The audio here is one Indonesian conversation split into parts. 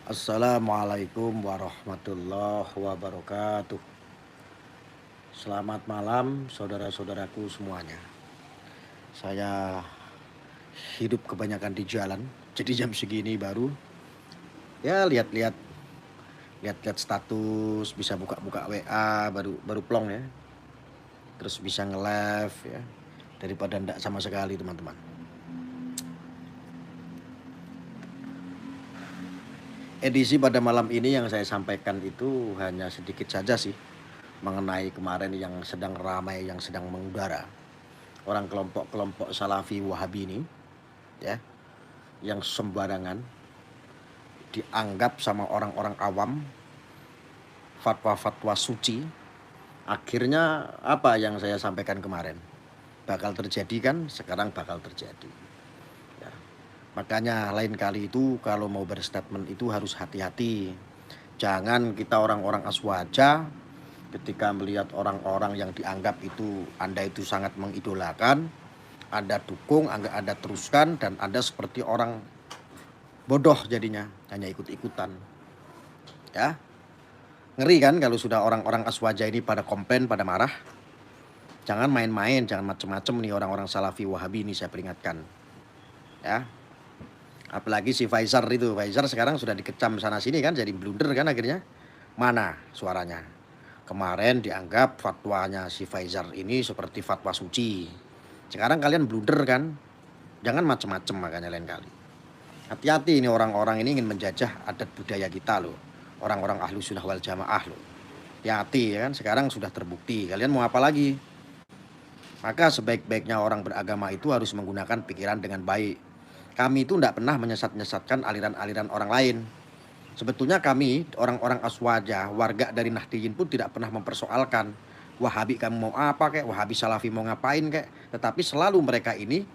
Assalamualaikum warahmatullahi wabarakatuh. Selamat malam saudara-saudaraku semuanya. Saya hidup kebanyakan di jalan, jadi jam segini baru ya lihat-lihat status, bisa buka-buka WA, baru baru plong ya. Terus bisa nge-live ya. Daripada ndak sama sekali teman-teman. Edisi pada malam ini yang saya sampaikan itu hanya sedikit saja sih mengenai kemarin yang sedang ramai, yang sedang mengudara. Orang kelompok-kelompok Salafi Wahabi ini ya, yang sembarangan dianggap sama orang-orang awam fatwa-fatwa suci. Akhirnya apa yang saya sampaikan kemarin bakal terjadi kan, sekarang bakal terjadi ya. Makanya lain kali itu kalau mau berstatement itu harus hati-hati. Jangan kita orang-orang aswaja ketika melihat orang-orang yang dianggap itu Anda itu sangat mengidolakan, Anda dukung, Anda teruskan, dan Anda seperti orang bodoh jadinya, hanya ikut-ikutan ya. Ngeri kan kalau sudah orang-orang aswaja ini pada komplain, pada marah. Jangan main-main, jangan macem-macem nih orang-orang Salafi Wahabi ini, saya peringatkan ya. Apalagi si Faisal itu, Faisal sekarang sudah dikecam sana sini kan, jadi blunder kan akhirnya. Mana suaranya? Kemarin dianggap fatwanya si Faisal ini seperti fatwa suci. Sekarang kalian blunder kan? Jangan macem-macem makanya lain kali. Hati-hati ini orang-orang ini ingin menjajah adat budaya kita loh. Orang-orang ahlu sunnah wal jamaah loh. Hati-hati ya kan, sekarang sudah terbukti. Kalian mau apa lagi? Maka sebaik-baiknya orang beragama itu harus menggunakan pikiran dengan baik. Kami itu tidak pernah menyesat-nyesatkan aliran-aliran orang lain. Sebetulnya kami, orang-orang aswaja, warga dari Nahdiyin pun tidak pernah mempersoalkan Wahabi kamu mau apa kek, Wahabi Salafi mau ngapain kek. Tetapi selalu mereka ini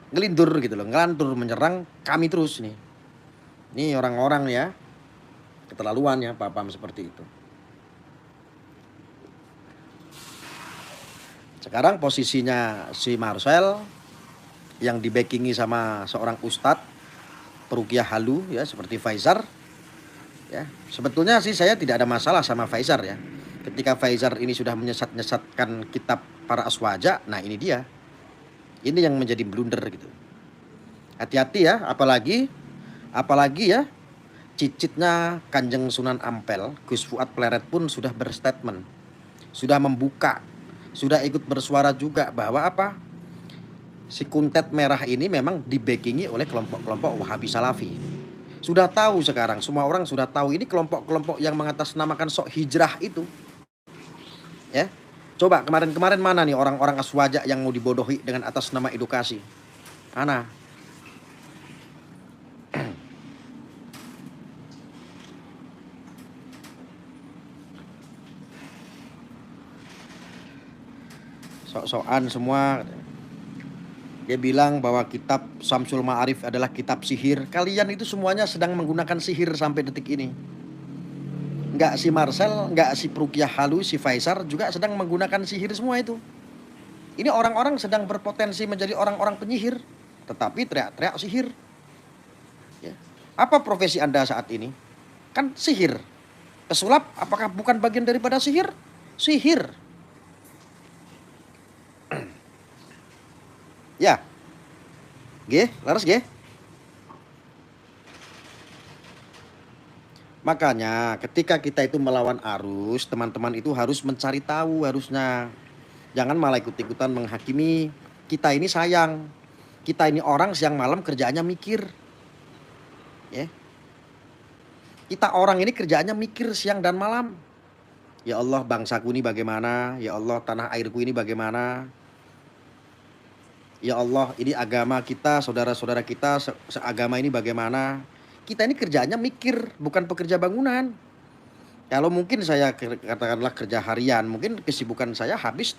ngelindur gitu loh, ngelantur menyerang kami terus nih. Ini orang-orang ya, keterlaluan ya, paham seperti itu. Sekarang posisinya si Marcel yang dibackingi sama seorang ustadz peruqyah halu ya, seperti Faizar ya. Sebetulnya sih saya tidak ada masalah sama Faizar ya. Ketika Faizar ini sudah menyesat-nyesatkan kitab para aswaja, nah ini dia. Ini yang menjadi blunder gitu. Hati-hati ya, apalagi ya, cicitnya Kanjeng Sunan Ampel, Gus Fuad Pleret pun sudah berstatement, sudah membuka, sudah ikut bersuara juga bahwa apa? Si kuntet merah ini memang dibackingi oleh kelompok-kelompok Wahabi Salafi. Sudah tahu sekarang, semua orang sudah tahu ini kelompok-kelompok yang mengatasnamakan sok hijrah itu. Ya. Coba kemarin-kemarin mana nih orang-orang aswaja yang mau dibodohi dengan atas nama edukasi? Mana? Sok-sokan semua. Dia bilang bahwa kitab Samsul Ma'arif adalah kitab sihir. Kalian itu semuanya sedang menggunakan sihir sampai detik ini. Enggak si Marcel, enggak si Prukiah Halu, si Faisar juga sedang menggunakan sihir semua itu. Ini orang-orang sedang berpotensi menjadi orang-orang penyihir, tetapi teriak-teriak sihir. Ya. Apa profesi Anda saat ini? Kan sihir. Pesulap apakah bukan bagian daripada sihir? Sihir. Ya. G, laras G. Makanya ketika kita itu melawan arus, teman-teman itu harus mencari tahu harusnya. Jangan malah ikut-ikutan menghakimi. Kita ini sayang. Kita ini orang siang malam kerjaannya mikir. Ya. Kita orang ini kerjaannya mikir siang dan malam. Ya Allah, bangsaku ini bagaimana? Ya Allah, tanah airku ini bagaimana? Ya Allah, ini agama kita, saudara-saudara kita seagama ini bagaimana? Kita ini kerjaannya mikir, bukan pekerja bangunan. Kalau mungkin saya katakanlah kerja harian, mungkin kesibukan saya habis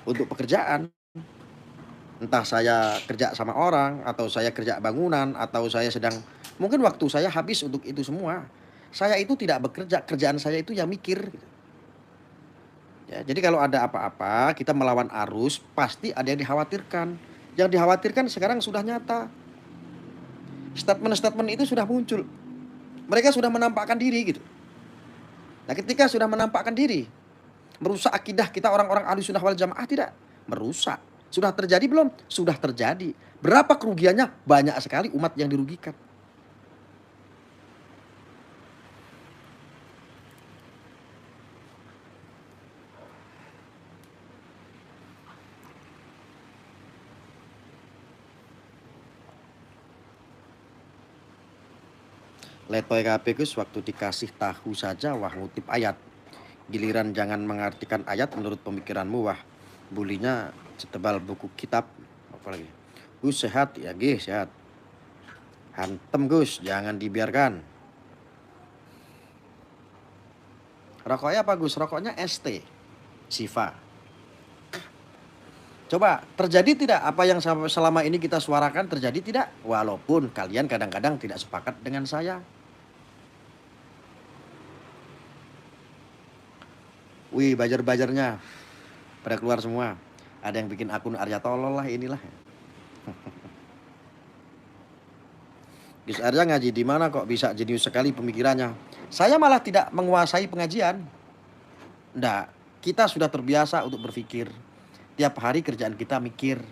untuk pekerjaan. Entah saya kerja sama orang, atau saya kerja bangunan, atau saya sedang, mungkin waktu saya habis untuk itu semua. Saya itu tidak bekerja, kerjaan saya itu yang mikir. Ya, jadi kalau ada apa-apa, kita melawan arus, pasti ada yang dikhawatirkan. Yang dikhawatirkan sekarang sudah nyata. Statement-statement itu sudah muncul. Mereka sudah menampakkan diri gitu. Nah, ketika sudah menampakkan diri, merusak akidah kita orang-orang Ahlussunnah wal Jamaah tidak? Merusak. Sudah terjadi belum? Sudah terjadi. Berapa kerugiannya? Banyak sekali umat yang dirugikan. Letoy kabeh Gus, waktu dikasih tahu saja wah ngutip ayat. Giliran jangan mengartikan ayat menurut pemikiranmu, wah bulinya setebal buku kitab. Apalagi Gus sehat ya, Gih sehat. Hantem Gus, jangan dibiarkan. Rokoknya apa Gus? Rokoknya ST Siva. Coba terjadi tidak apa yang selama ini kita suarakan, terjadi tidak? Walaupun kalian kadang-kadang tidak sepakat dengan saya. Wih, bajar-bajarnya pada keluar semua. Ada yang bikin akun Arya tolol lah inilah. Gus Arya ngaji di mana kok bisa jenius sekali pemikirannya? Saya malah tidak menguasai pengajian. Nggak, kita sudah terbiasa untuk berpikir. Tiap hari kerjaan kita mikir.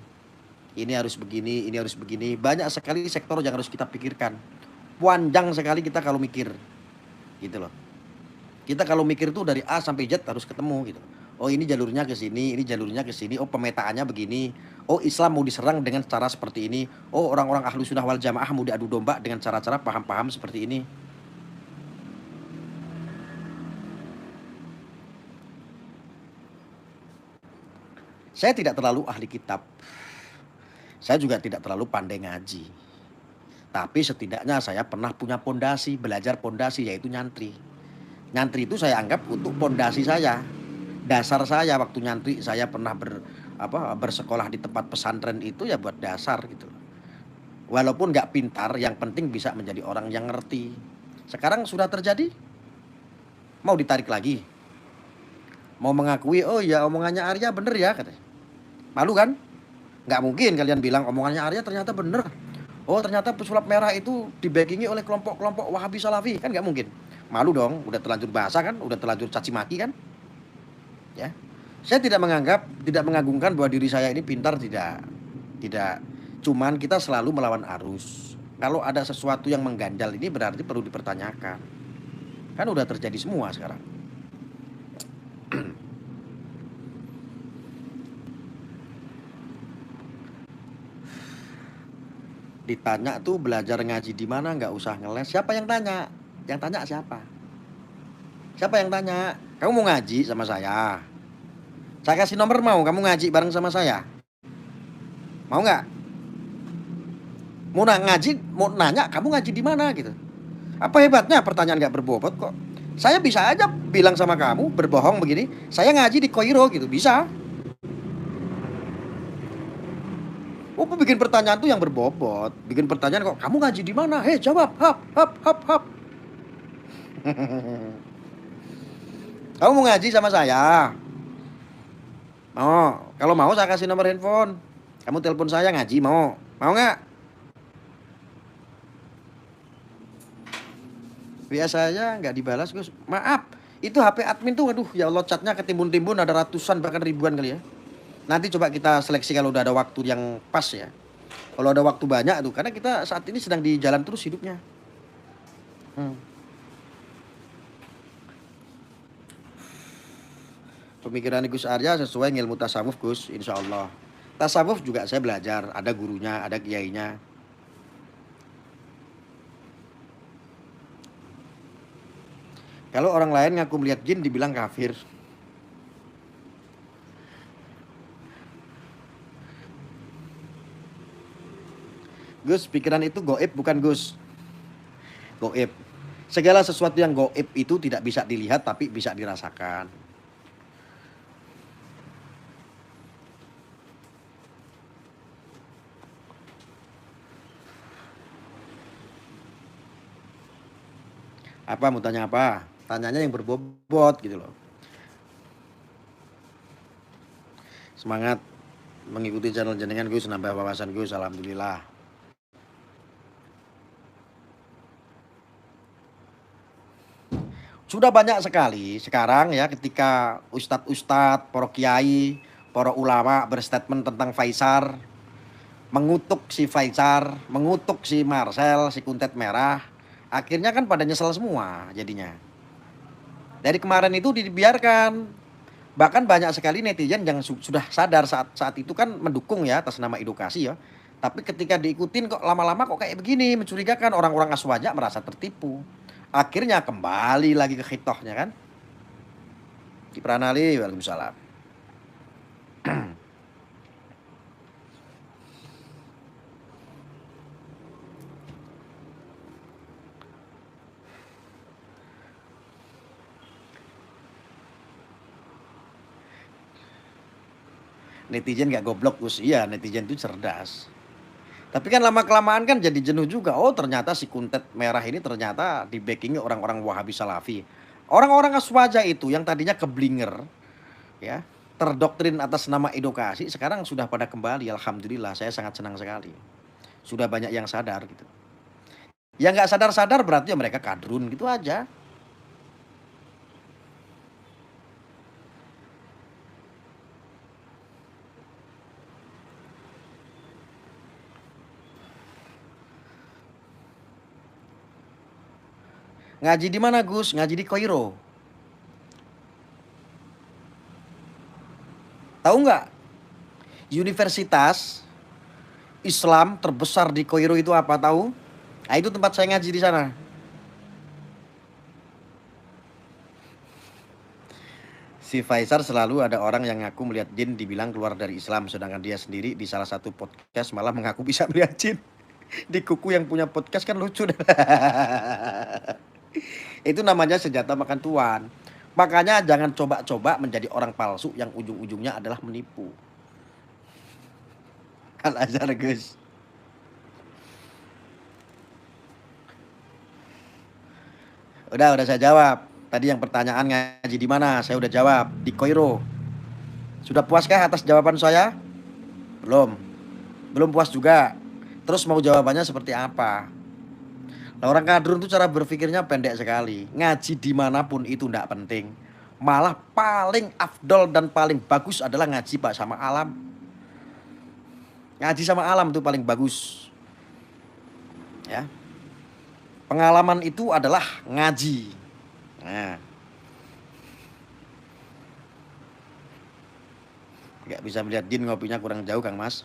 Ini harus begini, ini harus begini. Banyak sekali sektor yang harus kita pikirkan. Panjang sekali kita kalau mikir. Gitu loh. Kita kalau mikir tuh dari A sampai Z harus ketemu gitu. Oh ini jalurnya ke sini, ini jalurnya ke sini. Oh pemetaannya begini. Oh Islam mau diserang dengan cara seperti ini. Oh orang-orang Ahlussunnah wal Jamaah mau diadu domba dengan cara-cara paham-paham seperti ini. Saya tidak terlalu ahli kitab. Saya juga tidak terlalu pandai ngaji. Tapi setidaknya saya pernah punya pondasi, belajar pondasi yaitu nyantri. Nyantri itu saya anggap untuk pondasi saya. Dasar saya waktu nyantri, saya pernah bersekolah di tempat pesantren itu ya buat dasar gitu. Walaupun nggak pintar, yang penting bisa menjadi orang yang ngerti. Sekarang sudah terjadi, mau ditarik lagi. Mau mengakui, oh ya omongannya Arya bener ya katanya. Malu kan? Nggak mungkin kalian bilang omongannya Arya ternyata bener. Oh ternyata pesulap merah itu dibackingi oleh kelompok-kelompok Wahabi Salafi. Kan nggak mungkin. Malu dong, udah terlanjur bahasa kan, udah terlanjur caci maki kan. Ya, saya tidak mengagungkan bahwa diri saya ini pintar, tidak. Cuman kita selalu melawan arus. Kalau ada sesuatu yang mengganjal ini berarti perlu dipertanyakan. Kan udah terjadi semua sekarang. Ditanya tuh belajar ngaji di mana, nggak usah ngeles. Siapa yang tanya? Yang tanya siapa? Siapa yang tanya? Kamu mau ngaji sama saya? Saya kasih nomor, mau kamu ngaji bareng sama saya? Mau nggak? Mau ngaji, mau nanya kamu ngaji di mana gitu. Apa hebatnya pertanyaan nggak berbobot kok? Saya bisa aja bilang sama kamu berbohong begini, saya ngaji di Koiro gitu, bisa. Oh, bikin pertanyaan tuh yang berbobot, bikin pertanyaan kok kamu ngaji di mana? Hei jawab, hap hap hap hap. Kamu mau ngaji sama saya? Mau? Kalau mau saya kasih nomor handphone. Kamu telepon saya ngaji, mau? Mau nggak? Biasanya nggak dibalas Gus. Maaf, itu HP admin tuh, aduh ya Allah chatnya ketimbun-timbun ada ratusan bahkan ribuan kali ya. Nanti coba kita seleksi kalau udah ada waktu yang pas ya. Kalau ada waktu banyak tuh, karena kita saat ini sedang di jalan terus hidupnya. Pemikiran Gus Arya sesuai ilmu tasawuf Gus, insya Allah. Tasawuf juga saya belajar, ada gurunya, ada kiainya. Kalau orang lain ngaku melihat jin dibilang kafir. Gus, pikiran itu goib bukan Gus. Goib. Segala sesuatu yang goib itu tidak bisa dilihat tapi bisa dirasakan. Apa mau tanya apa? Tanyanya yang berbobot gitu loh. Semangat mengikuti channel jenengan Gus, nambah wawasan Gus, alhamdulillah. Sudah banyak sekali sekarang ya ketika ustadz-ustadz, para kiai, para ulama berstatement tentang Faisal, mengutuk si Faisal, mengutuk si Marcel, si Kuntet Merah. Akhirnya kan pada nyesel semua jadinya. Dari kemarin itu dibiarkan. Bahkan banyak sekali netizen yang sudah sadar saat itu kan mendukung ya atas nama edukasi ya. Tapi ketika diikutin kok lama-lama kok kayak begini, mencurigakan, orang-orang Aswaja merasa tertipu. Akhirnya kembali lagi ke khitohnya kan. Kipranali, waalaikumsalam. Netizen gak goblok Gus, iya netizen itu cerdas. Tapi kan lama-kelamaan kan jadi jenuh juga. Oh ternyata si Kuntet Merah ini ternyata di backingi orang-orang Wahabi Salafi. Orang-orang Aswaja itu yang tadinya keblinger, ya, terdoktrin atas nama edukasi, sekarang sudah pada kembali. Alhamdulillah, saya sangat senang sekali. Sudah banyak yang sadar gitu. Yang nggak sadar-sadar berarti ya mereka kadrun gitu aja. Ngaji di mana Gus? Ngaji di Kairo. Tahu nggak? Universitas Islam terbesar di Kairo itu apa tahu? Nah, itu tempat saya ngaji di sana. Si Faisal selalu ada orang yang ngaku melihat jin dibilang keluar dari Islam, sedangkan dia sendiri di salah satu podcast malah mengaku bisa melihat jin. Di kuku yang punya podcast kan lucu. Itu namanya senjata makan tuan. Makanya jangan coba-coba menjadi orang palsu yang ujung-ujungnya adalah menipu. Al Azhar Gus. Udah saya jawab. Tadi yang pertanyaan ngaji di mana? Saya udah jawab, di Kairo. Sudah puaskah atas jawaban saya? Belum. Belum puas juga. Terus mau jawabannya seperti apa? Nah, orang kadrun itu cara berpikirnya pendek sekali. Ngaji dimanapun itu tidak penting. Malah paling afdol dan paling bagus adalah ngaji Pak sama alam. Ngaji sama alam itu paling bagus. Ya. Pengalaman itu adalah ngaji. Nah. Nggak bisa melihat jin, ngopinya kurang jauh Kang Mas.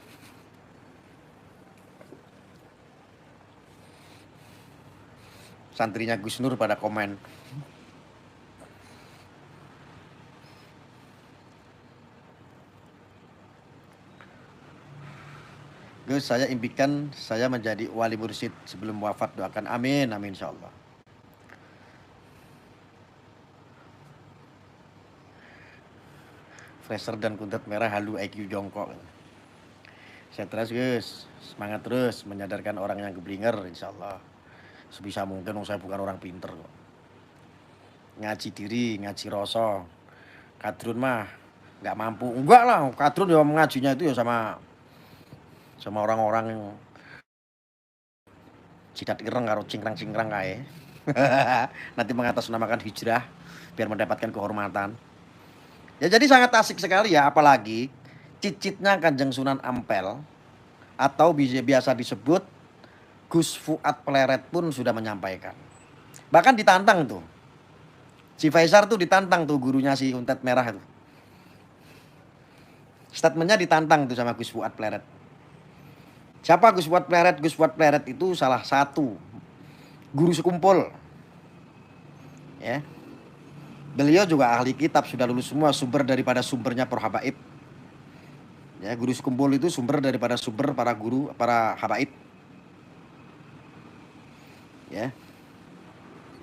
Santrinya Gus Nur pada komen. Gus, saya impikan saya menjadi wali mursyid sebelum wafat, doakan amin, amin insyaallah. Fraser dan Kuntet Merah halu IQ jongkok. Saya terus Gus, semangat terus menyadarkan orang yang keblinger insyaallah. Sebisa mungkin saya bukan orang pinter kok. Ngaji diri, ngaji rasa. Kadrun mah nggak mampu. Enggak lah, kadrun ya mengajinya itu ya sama orang-orang yang jidat ireng karo cingkrang-cingkrang kae. Nanti mengatasnamakan hijrah biar mendapatkan kehormatan. Ya jadi sangat asik sekali ya, apalagi cicitnya Kanjeng Sunan Ampel atau biasa disebut Gus Fuad Pleret pun sudah menyampaikan. Bahkan ditantang tuh. Si Faisal tuh ditantang tuh gurunya si Kuntet Merah itu. Statementnya ditantang tuh sama Gus Fuad Pleret. Siapa Gus Fuad Pleret? Gus Fuad Pleret itu salah satu guru sekumpul. Ya. Beliau juga ahli kitab, sudah lulus semua, sumber daripada sumbernya para habaib. Ya, guru sekumpul itu sumber daripada sumber para guru, para habaib. Ya.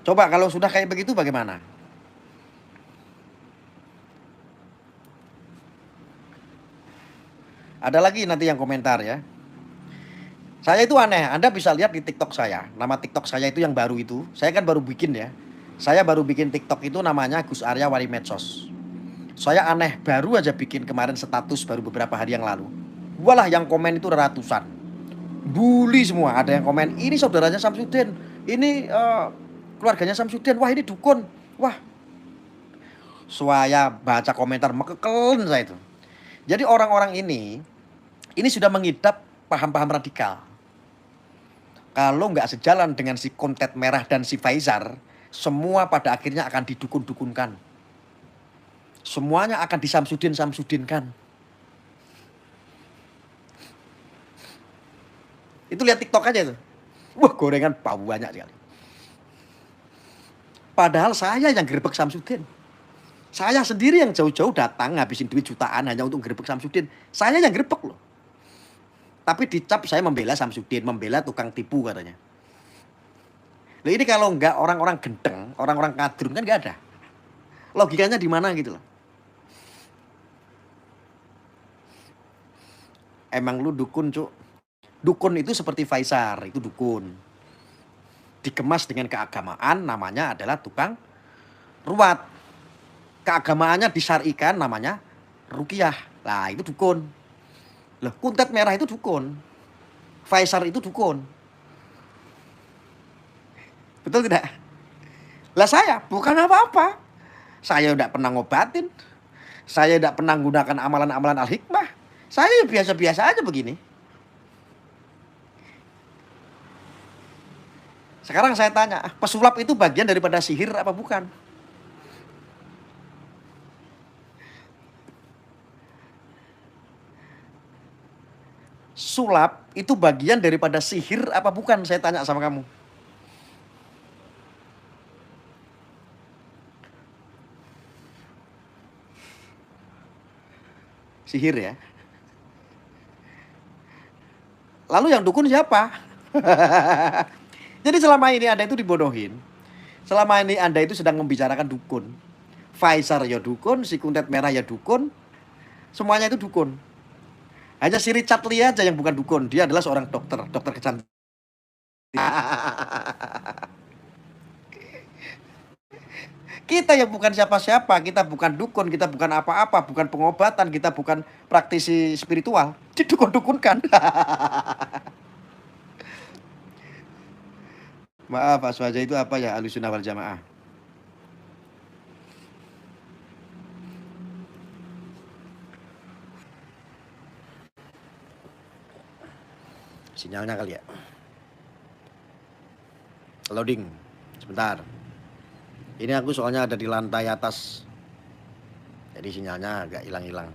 Coba kalau sudah kayak begitu bagaimana? Ada lagi nanti yang komentar ya. Saya itu aneh, Anda bisa lihat di TikTok saya. Nama TikTok saya itu yang baru itu. Saya kan baru bikin ya. Saya baru bikin TikTok itu namanya Gus Arya Wali Medsos. Saya aneh, baru aja bikin kemarin status baru beberapa hari yang lalu. Walah yang komen itu ratusan. Bully semua, ada yang komen, ini saudaranya Samsudin. Ini keluarganya Samsudin, wah ini dukun. Wah, saya baca komentar mekekelen saya itu. Jadi orang-orang ini sudah mengidap paham-paham radikal. Kalau nggak sejalan dengan si kontet merah dan si Faizar, semua pada akhirnya akan didukun-dukunkan. Semuanya akan disamsudin-samsudinkan. Itu lihat TikTok aja itu. Wah, gorengan bau banyak sekali. Padahal saya yang gerbek Samsudin. Saya sendiri yang jauh-jauh datang ngabisin duit jutaan hanya untuk gerbek Samsudin. Saya yang gerbek loh. Tapi dicap saya membela Samsudin, membela tukang tipu katanya. Loh, ini kalau nggak orang-orang gendeng, orang-orang kadrun kan nggak ada. Logikanya di mana gitu loh. Emang lu dukun, Cuk. Dukun itu seperti Faisar, itu dukun. Dikemas dengan keagamaan, namanya adalah tukang ruat. Keagamaannya disyarikan, namanya ruqyah. Nah, itu dukun. Loh, kuntet merah itu dukun. Faisar itu dukun. Betul tidak? Lah saya bukan apa-apa. Saya tidak pernah ngobatin. Saya tidak pernah menggunakan amalan-amalan al-hikmah. Saya biasa-biasa aja begini. Sekarang saya tanya, pesulap itu bagian daripada sihir apa bukan? Sulap itu bagian daripada sihir apa bukan? Saya tanya sama kamu. Sihir ya. Lalu yang dukun siapa? Jadi selama ini Anda itu dibodohin. Selama ini Anda itu sedang membicarakan dukun. Faisar ya dukun, si kuntet merah ya dukun. Semuanya itu dukun. Hanya si Richard Lee aja yang bukan dukun. Dia adalah seorang dokter, dokter kecantikan. Kita yang bukan siapa-siapa, kita bukan dukun, kita bukan apa-apa, bukan pengobatan, kita bukan praktisi spiritual. Didukun-dukunkan. Maaf, Pak Swaja itu apa ya? Ahlussunnah wal Jamaah. Sinyalnya kali ya. Loading. Sebentar. Ini aku soalnya ada di lantai atas. Jadi sinyalnya agak hilang-hilang.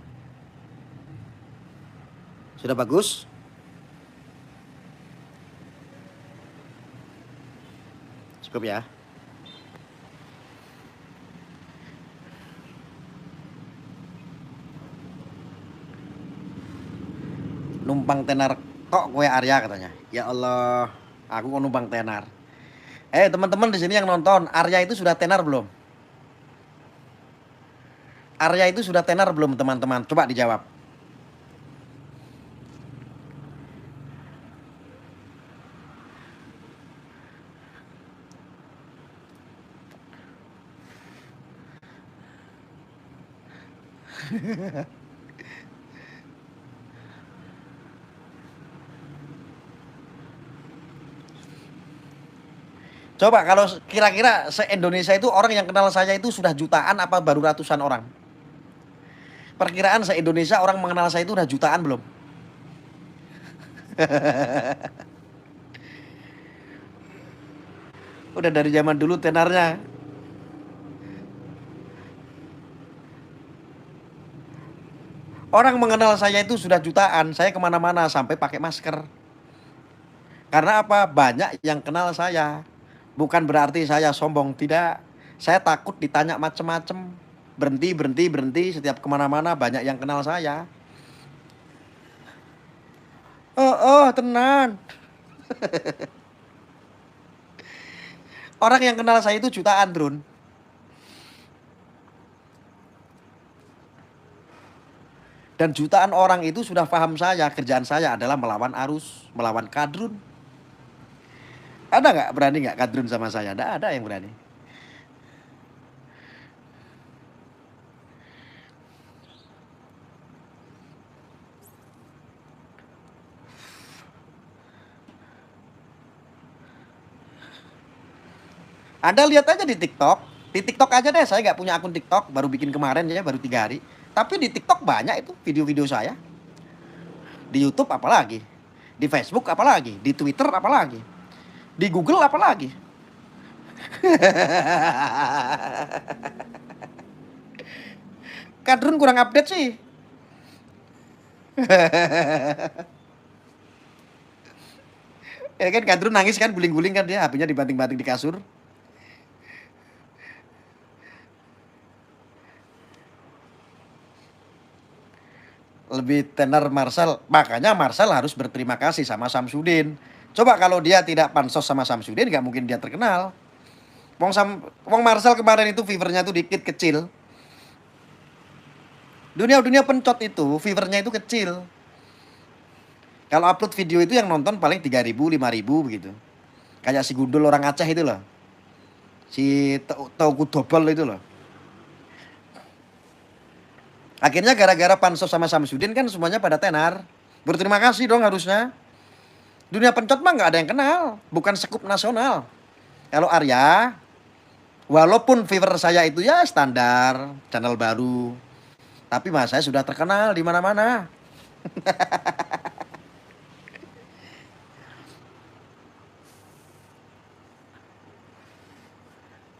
Sudah bagus? Cukup ya. Numpang tenar kok kue Arya katanya. Ya Allah, aku mau numpang tenar. Teman-teman di sini yang nonton, Arya itu sudah tenar belum? Arya itu sudah tenar belum teman-teman? Coba dijawab. Coba kalau kira-kira se-Indonesia itu orang yang kenal saya itu sudah jutaan apa baru ratusan orang? Perkiraan se-Indonesia orang mengenal saya itu udah jutaan belum? Udah dari zaman dulu tenarnya. Orang mengenal saya itu sudah jutaan. Saya kemana-mana sampai pakai masker. Karena apa? Banyak yang kenal saya. Bukan berarti saya sombong, tidak. Saya takut ditanya macem-macem. Berhenti, berhenti, berhenti. Setiap kemana-mana banyak yang kenal saya. Oh, tenan. Orang yang kenal saya itu jutaan, Drun. Dan jutaan orang itu sudah paham saya. Kerjaan saya adalah melawan arus, melawan kadrun. Ada nggak berani nggak kadrun sama saya? Nggak ada yang berani. Anda lihat aja di TikTok. Di TikTok aja deh, saya nggak punya akun TikTok, baru bikin kemarin ya, baru 3 hari. Tapi di TikTok banyak itu video-video saya. Di YouTube apalagi, di Facebook apalagi, di Twitter apalagi, di Google apalagi. Kadrun kurang update sih. Ya kan Kadrun nangis kan, guling-guling kan dia, HP-nya dibanting-banting di kasur. Lebih tenar Marcel. Makanya Marcel harus berterima kasih sama Samsudin. Coba kalau dia tidak pansos sama Samsudin, nggak mungkin dia terkenal. Wong Marcel kemarin itu fevernya tuh dikit, kecil. Dunia pencot itu fevernya itu kecil. Kalau upload video itu yang nonton paling 3.000, 5.000 begitu. Kayak si Gundul orang Aceh itu loh. Si Tauku Dobel itu loh. Akhirnya gara-gara pansos sama Samsudin kan semuanya pada tenar. Berterima kasih dong harusnya. Dunia pencot mah nggak ada yang kenal, bukan sekup nasional. Kalau Arya, walaupun viewer saya itu ya standar, channel baru, tapi mas saya sudah terkenal di mana-mana.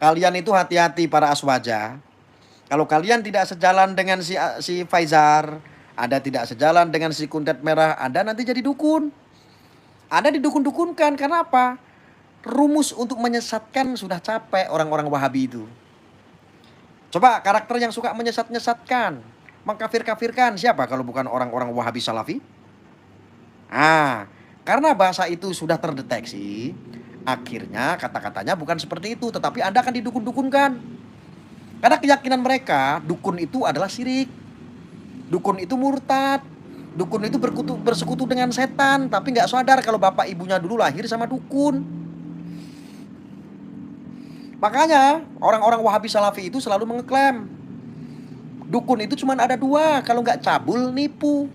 Kalian itu hati-hati para aswaja. Kalau kalian tidak sejalan dengan si Faizar, Anda tidak sejalan dengan si Kuntet Merah, Anda nanti jadi dukun. Anda didukun-dukunkan, karena apa? Rumus untuk menyesatkan sudah capek orang-orang Wahabi itu. Coba karakter yang suka menyesat-nyesatkan, mengkafir-kafirkan, siapa kalau bukan orang-orang Wahabi Salafi? Karena bahasa itu sudah terdeteksi, akhirnya kata-katanya bukan seperti itu, tetapi Anda akan didukun-dukunkan. Karena keyakinan mereka, dukun itu adalah syirik. Dukun itu murtad. Dukun itu bersekutu dengan setan, tapi nggak sadar kalau bapak ibunya dulu lahir sama dukun. Makanya orang-orang Wahabi Salafi itu selalu mengeklaim dukun itu cuma ada 2, kalau nggak cabul nipu.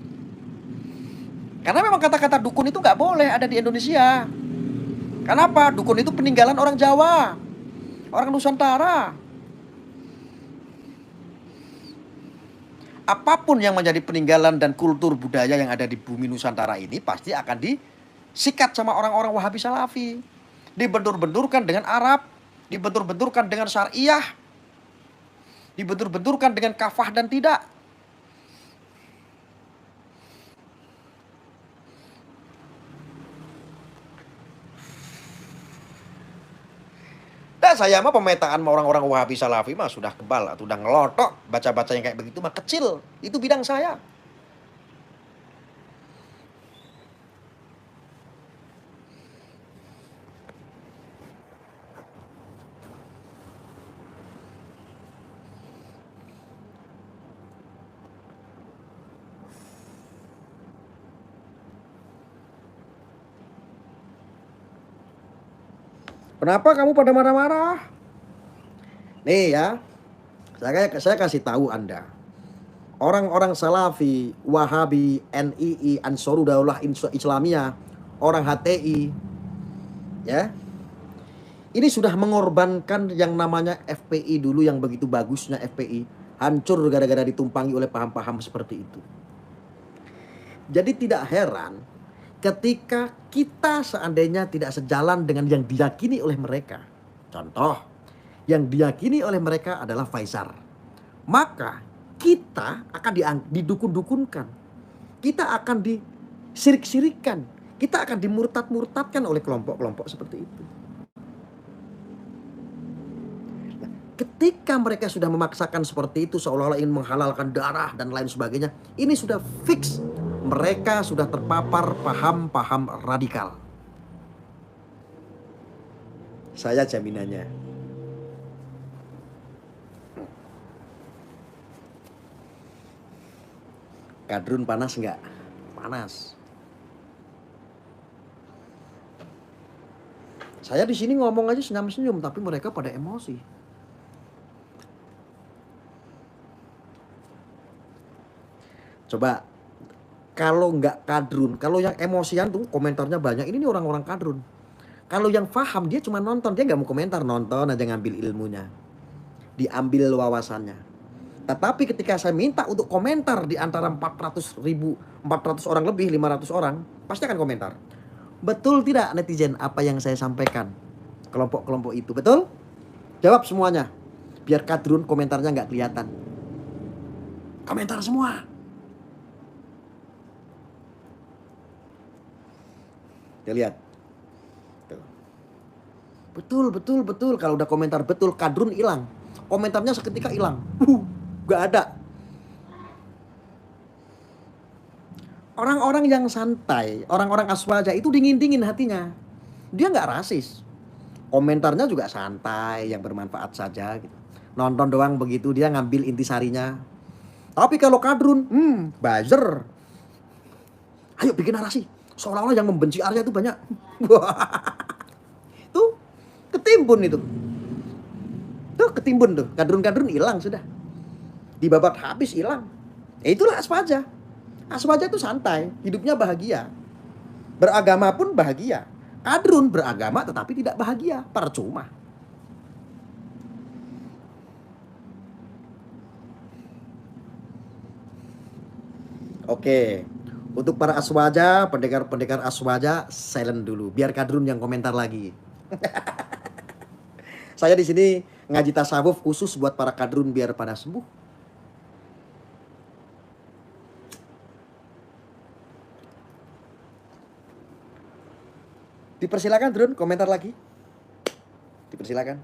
Karena memang kata-kata dukun itu nggak boleh ada di Indonesia. Kenapa? Dukun itu peninggalan orang Jawa, orang Nusantara. Apapun yang menjadi peninggalan dan kultur budaya yang ada di bumi Nusantara ini pasti akan disikat sama orang-orang Wahabi Salafi. Dibentur-benturkan dengan Arab, dibentur-benturkan dengan syariah, dibentur-benturkan dengan kafah dan tidak. Nah, saya mah pemetaan sama orang-orang Wahabi Salafi mah sudah kebal, sudah ngelotok. Baca-baca yang kayak begitu mah kecil. Itu bidang saya. Kenapa kamu pada marah-marah? Nih ya, saya kasih tahu Anda. Orang-orang Salafi, Wahabi, NII, Ansaruddaullah Islamiyah, orang HTI, ya, ini sudah mengorbankan yang namanya FPI dulu, yang begitu bagusnya FPI hancur gara-gara ditumpangi oleh paham-paham seperti itu. Jadi tidak heran ketika kita seandainya tidak sejalan dengan yang diyakini oleh mereka. Contoh, yang diyakini oleh mereka adalah Faizar. Maka kita akan didukun-dukunkan. Kita akan disirik-sirikan. Kita akan dimurtad-murtadkan oleh kelompok-kelompok seperti itu. Nah, ketika mereka sudah memaksakan seperti itu, seolah-olah ingin menghalalkan darah dan lain sebagainya, ini sudah fix. Mereka sudah terpapar paham-paham radikal. Saya jaminannya. Kadrun panas nggak? Panas. Saya di sini ngomong aja senyum-senyum, tapi mereka pada emosi. Coba. Kalau nggak kadrun, kalau yang emosian tuh komentarnya banyak, ini nih orang-orang kadrun. Kalau yang paham dia cuma nonton, dia nggak mau komentar, nonton aja ngambil ilmunya. diambil wawasannya. Tetapi ketika saya minta untuk komentar di antara 400 orang lebih, 500 orang, pasti akan komentar. Betul tidak netizen apa yang saya sampaikan? Kelompok-kelompok itu, betul? Jawab semuanya. Biar kadrun komentarnya nggak kelihatan. Komentar semua. Kita lihat. Betul. Kalau udah komentar betul, kadrun hilang. Komentarnya seketika hilang. Gak ada. Orang-orang yang santai, orang-orang aswaja itu dingin-dingin hatinya. Dia nggak rasis. Komentarnya juga santai, yang bermanfaat saja gitu. Nonton doang begitu, dia ngambil intisarinya. Tapi kalau kadrun, buzzer. Ayo bikin narasi. Seolah-olah yang membenci Arya itu banyak. Tuh, ketimbun itu. Tuh, ketimbun tuh. Kadrun-kadrun hilang sudah. Dibabat habis hilang. Itulah aswaja. Aswaja itu santai, hidupnya bahagia. Beragama pun bahagia. Kadrun beragama tetapi tidak bahagia, percuma. Oke. Untuk para aswaja, pendekar-pendekar aswaja, silent dulu. Biar kadrun yang komentar lagi. Saya di sini ngaji tasawuf khusus buat para kadrun biar pada sembuh. Dipersilakan Drun, komentar lagi. Dipersilakan.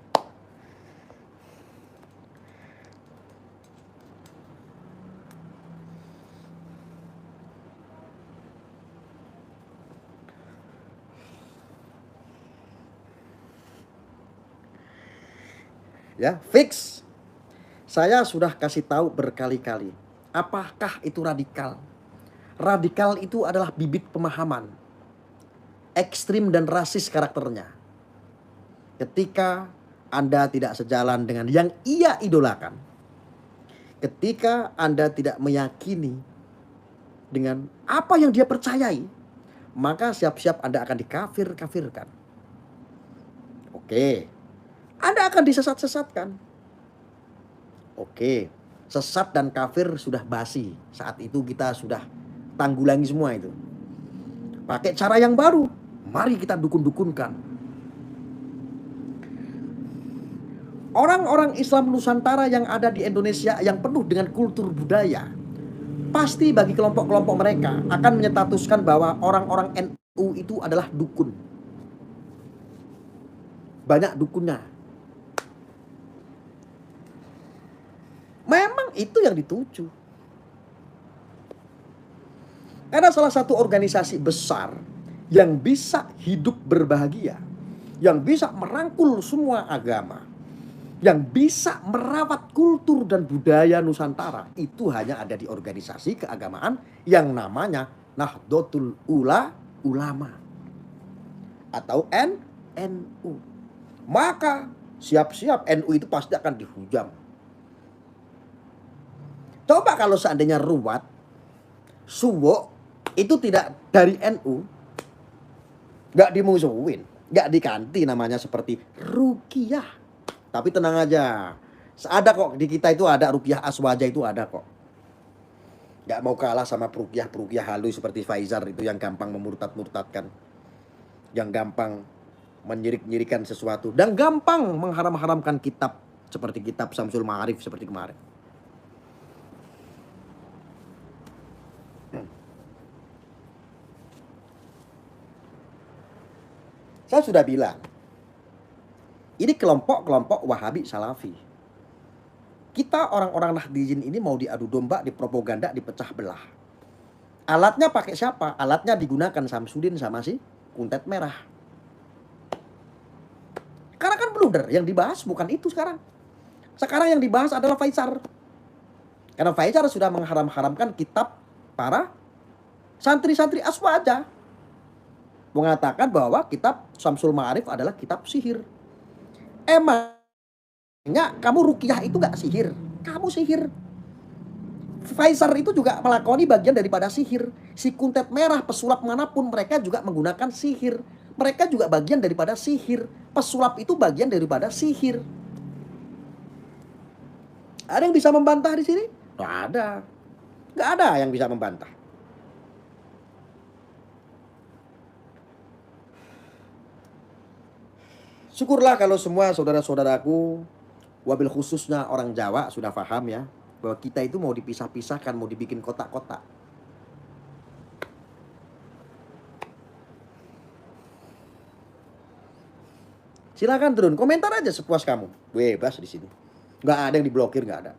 Ya, fix. Saya sudah kasih tahu berkali-kali. Apakah itu radikal? Radikal itu adalah bibit pemahaman. Ekstrim dan rasis karakternya. Ketika Anda tidak sejalan dengan yang ia idolakan. Ketika Anda tidak meyakini dengan apa yang dia percayai, maka siap-siap Anda akan dikafir-kafirkan. Oke. Anda akan disesat-sesatkan. Oke. Sesat dan kafir sudah basi. Saat itu kita sudah tanggulangi semua itu. Pakai cara yang baru. Mari kita dukun-dukunkan. Orang-orang Islam Nusantara yang ada di Indonesia yang penuh dengan kultur budaya, pasti bagi kelompok-kelompok mereka akan menyetatuskan bahwa orang-orang NU itu adalah dukun. Banyak dukunnya. Memang itu yang dituju. Karena salah satu organisasi besar yang bisa hidup berbahagia, yang bisa merangkul semua agama, yang bisa merawat kultur dan budaya Nusantara, itu hanya ada di organisasi keagamaan yang namanya Nahdlatul Ulama atau NU. Maka siap-siap NU itu pasti akan dihujam. Coba kalau seandainya Ruwat, Suwo itu tidak dari NU, gak dimusuhin, gak diganti namanya seperti Ruqyah. Tapi tenang aja, ada kok di kita itu ada Ruqyah Aswaja itu ada kok. Gak mau kalah sama Ruqyah halus seperti Faizar itu yang gampang memurtad-murtadkan, yang gampang menyirik-nyirikan sesuatu, dan gampang mengharam-haramkan kitab seperti kitab Syamsul Ma'arif seperti kemarin. Saya sudah bilang, ini kelompok-kelompok Wahabi Salafi. Kita orang-orang Nahdliyin ini mau diadu domba, dipropaganda, dipecah belah. Alatnya pakai siapa? Alatnya digunakan Samsudin sama si Kuntet Merah. Karena kan blunder, yang dibahas bukan itu sekarang. Sekarang yang dibahas adalah Faizar. Karena Faizar sudah mengharam-haramkan kitab para santri-santri Aswaja. Mengatakan bahwa kitab Syamsul Ma'arif adalah kitab sihir. Emangnya kamu Ruqyah itu gak sihir? Kamu sihir. Faizar itu juga melakoni bagian daripada sihir. Si Kuntet Merah, pesulap manapun, mereka juga menggunakan sihir. Mereka juga bagian daripada sihir. Pesulap itu bagian daripada sihir. Ada yang bisa membantah di sini? Nggak ada. Nggak ada yang bisa membantah. Syukurlah kalau semua saudara-saudaraku, wabil khususnya orang Jawa sudah paham ya, bahwa kita itu mau dipisah-pisahkan, mau dibikin kotak-kotak. Silakan turun, komentar aja sepuas kamu. Bebas di sini. Nggak ada yang diblokir, nggak ada.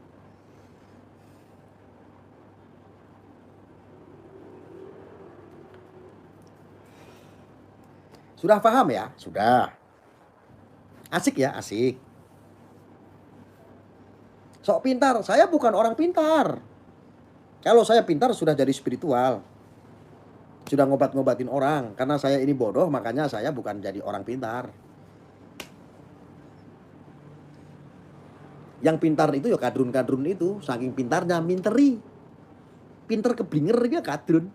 Sudah paham ya? Sudah. Asik ya? Asik. Sok pintar, saya bukan orang pintar. Kalau saya pintar sudah jadi spiritual. Sudah ngobat-ngobatin orang. Karena saya ini bodoh, makanya saya bukan jadi orang pintar. Yang pintar itu ya kadrun-kadrun itu. Saking pintarnya, minteri. Pinter keblinger dia kadrun.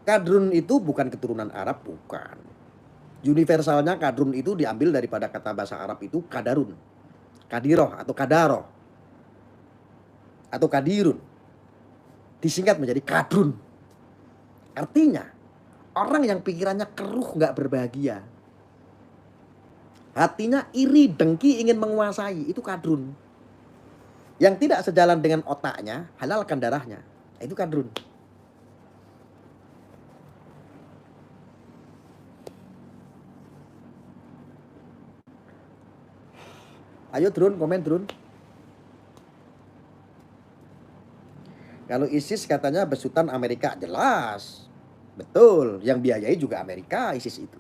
Kadrun itu bukan keturunan Arab, bukan. Universalnya kadrun itu diambil daripada kata bahasa Arab itu kadarun. Kadiroh atau kadaroh. Atau kadirun. Disingkat menjadi kadrun. Artinya, orang yang pikirannya keruh gak berbahagia. Hatinya iri, dengki, ingin menguasai. Itu kadrun. Yang tidak sejalan dengan otaknya, halalkan darahnya. Itu kadrun. Ayo Drun, komen Drun. Kalau ISIS katanya besutan Amerika, jelas. Betul, yang biayai juga Amerika ISIS itu.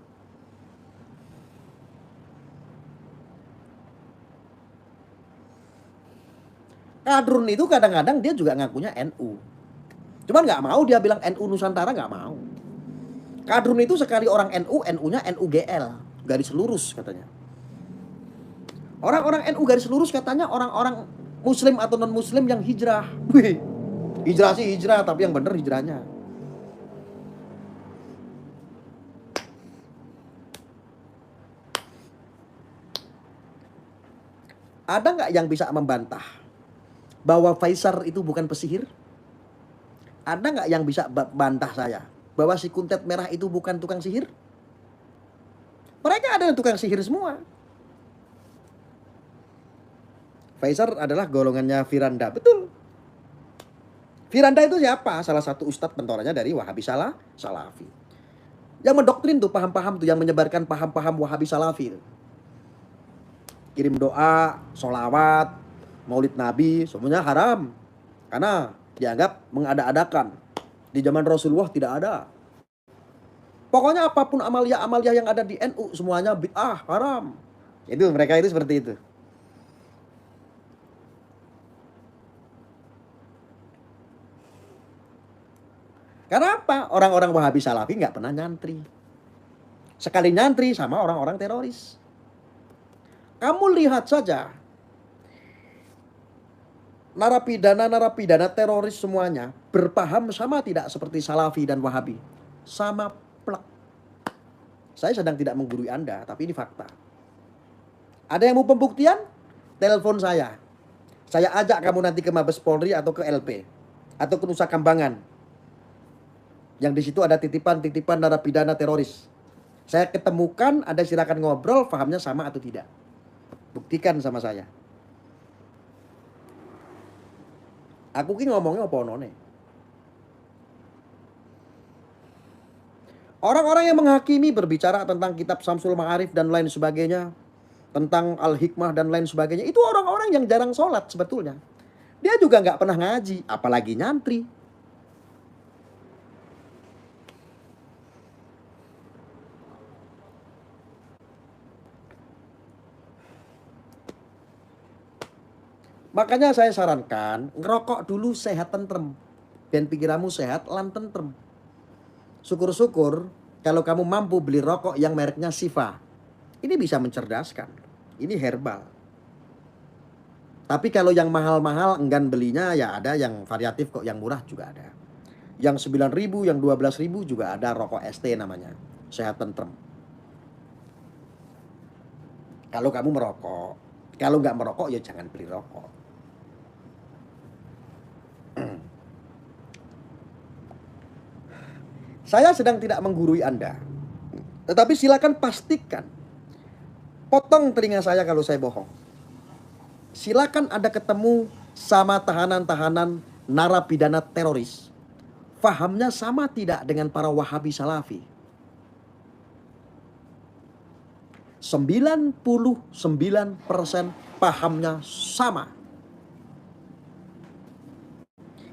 Kadrun itu kadang-kadang dia juga ngakunya NU. Cuman nggak mau dia bilang NU Nusantara, nggak mau. Kadrun itu sekali orang NU, NU-nya NUGL, garis lurus katanya. Orang-orang NU garis lurus katanya orang-orang muslim atau non muslim yang hijrah. Wih, hijrah sih hijrah, tapi yang bener hijrahnya. Ada nggak yang bisa membantah bahwa Faisal itu bukan pesihir? Ada nggak yang bisa bantah saya bahwa si Kuntet Merah itu bukan tukang sihir? Mereka ada yang tukang sihir semua. Faisal adalah golongannya Firanda, betul. Firanda itu siapa? Salah satu ustadz pentolannya dari Wahabi Salafi. Yang mendoktrin tuh paham-paham tuh, yang menyebarkan paham-paham Wahabi Salafi. Kirim doa, sholawat, maulid Nabi, semuanya haram. Karena dianggap mengada-adakan. Di zaman Rasulullah tidak ada. Pokoknya apapun amalia-amalia yang ada di NU semuanya bid'ah, haram. Itu mereka itu seperti itu. Karena apa? Orang-orang Wahabi Salafi nggak pernah nyantri. Sekali nyantri sama orang-orang teroris. Kamu lihat saja. Narapidana teroris semuanya berpaham sama tidak seperti Salafi dan Wahabi? Sama plek. Saya sedang tidak menggurui Anda, tapi ini fakta. Ada yang mau pembuktian? Telepon saya. Saya ajak kamu nanti ke Mabes Polri atau ke LP. Atau ke Nusa Kambangan. Yang di situ ada titipan-titipan narapidana teroris. Saya ketemukan, Anda silakan ngobrol, pahamnya sama atau tidak. Buktikan sama saya. Aku ki ngomongnya apa onone. Orang-orang yang menghakimi berbicara tentang kitab Syamsul Ma'arif dan lain sebagainya, tentang Al-Hikmah dan lain sebagainya, itu orang-orang yang jarang sholat sebetulnya. Dia juga nggak pernah ngaji, apalagi nyantri. Makanya saya sarankan ngerokok dulu sehat tentrem. Dan pikiranmu sehat lan tentrem. Syukur-syukur kalau kamu mampu beli rokok yang mereknya Siva. Ini bisa mencerdaskan. Ini herbal. Tapi kalau yang mahal-mahal enggan belinya, ya ada yang variatif kok, yang murah juga ada. Yang 9.000, yang 12.000 juga ada rokok ST namanya. Sehat tentrem. Kalau kamu merokok. Kalau nggak merokok ya jangan beli rokok. Saya sedang tidak menggurui Anda. Tetapi silakan pastikan. Potong telinga saya kalau saya bohong. Silakan Anda ketemu sama tahanan-tahanan narapidana teroris. Fahamnya sama tidak dengan para Wahabi Salafi? 99% pahamnya sama.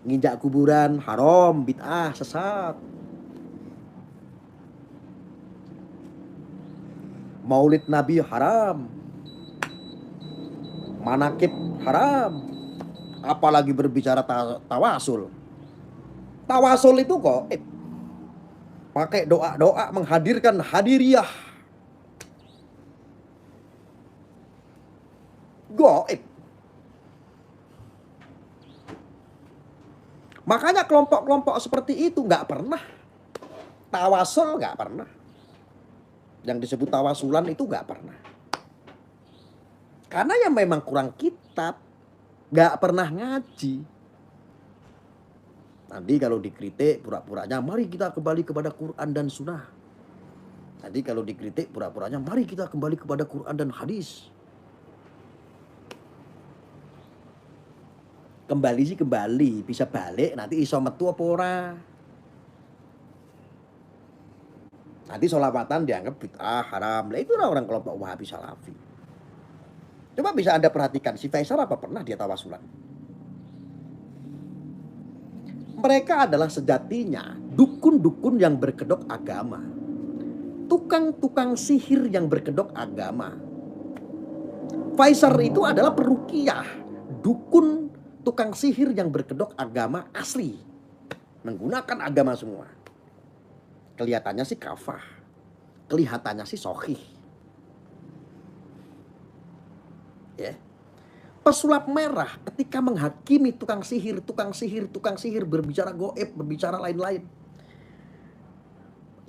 Nginjak kuburan haram, bid'ah, sesat. Maulid Nabi haram. Manakib haram. Apalagi berbicara tawasul. Tawasul itu kok pakai doa-doa menghadirkan hadiriyah. Goib. Makanya kelompok-kelompok seperti itu nggak pernah. Tawasul nggak pernah. Yang disebut tawasulan itu nggak pernah. Karena ya memang kurang kitab. Nggak pernah ngaji. Nanti kalau dikritik pura-puranya mari kita kembali kepada Quran dan Sunnah. Nanti kalau dikritik pura-puranya mari kita kembali kepada Quran dan hadis. Kembali sih kembali, bisa balik nanti iso metu apa ora. Nanti sholawatan dianggap bid'ah haram. Lah itu orang kelompok Wahabi Salafi. Coba bisa Anda perhatikan si Faisal apa pernah dia tawasulan? Mereka adalah sejatinya dukun-dukun yang berkedok agama. Tukang-tukang sihir yang berkedok agama. Faisal itu adalah peruqyah, dukun tukang sihir yang berkedok agama asli. Menggunakan agama semua. Kelihatannya sih kafah. Kelihatannya sih sohih. Ya. Pesulap merah ketika menghakimi tukang sihir berbicara goib, berbicara lain-lain.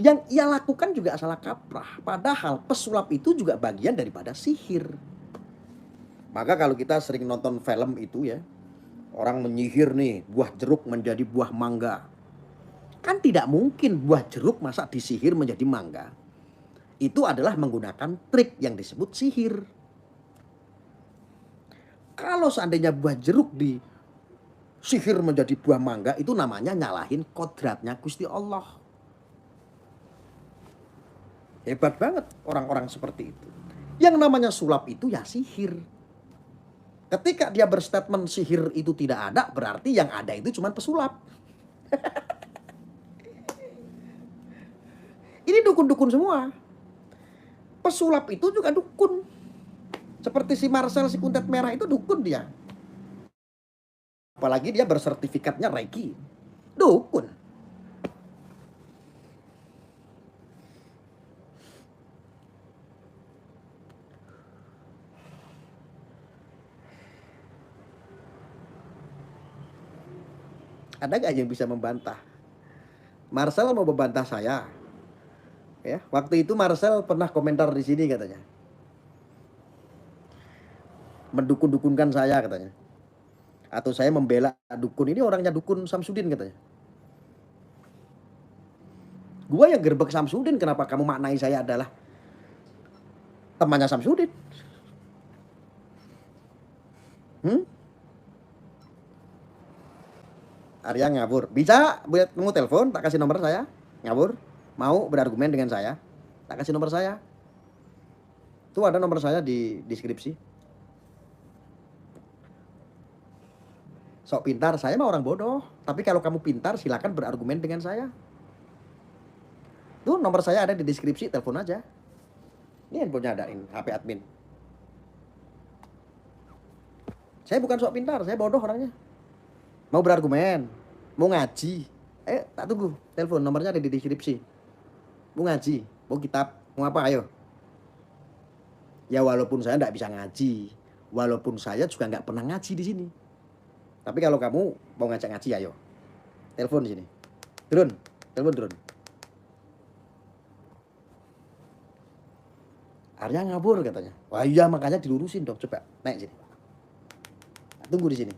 Yang ia lakukan juga salah kaprah. Padahal pesulap itu juga bagian daripada sihir. Maka kalau kita sering nonton film itu ya, orang menyihir nih buah jeruk menjadi buah mangga. Kan tidak mungkin buah jeruk masa disihir menjadi mangga. Itu adalah menggunakan trik yang disebut sihir. Kalau seandainya buah jeruk disihir menjadi buah mangga, itu namanya nyalahin kodratnya Gusti Allah. Hebat banget orang-orang seperti itu. Yang namanya sulap itu ya sihir. Ketika dia berstatement sihir itu tidak ada, berarti yang ada itu cuma pesulap. Ini dukun-dukun semua. Pesulap itu juga dukun. Seperti si Marcel si kuntet merah itu dukun dia. Apalagi dia bersertifikatnya Reiki. Dukun. Ada gak yang bisa membantah? Marcel mau membantah saya. Ya, waktu itu Marcel pernah komentar di sini katanya. Mendukun-dukunkan saya katanya. Atau saya membela dukun. Ini orangnya dukun Samsudin katanya. Gua yang gerbek Samsudin, kenapa kamu maknai saya adalah temannya Samsudin? Arya ngabur. Bisa buat kamu telepon, tak kasih nomor saya. Ngabur. Mau berargumen dengan saya? Tak kasih nomor saya. Tuh ada nomor saya di deskripsi. Sok pintar, saya mah orang bodoh. Tapi kalau kamu pintar silakan berargumen dengan saya. Tuh nomor saya ada di deskripsi, telepon aja. Ini handphonenya adain, HP admin. Saya bukan sok pintar, saya bodoh orangnya. Mau berargumen, mau ngaji, tak tunggu, telepon, nomornya ada di deskripsi. Mau ngaji, mau kitab, mau apa, ayo. Ya walaupun saya nggak bisa ngaji, walaupun saya juga nggak pernah ngaji di sini. Tapi kalau kamu mau ngajak ngaji, ayo. Telepon di sini. Drun, telepon Drun. Arya ngabur katanya. Wah iya makanya dilurusin dong. Coba naik sini. Tunggu di sini.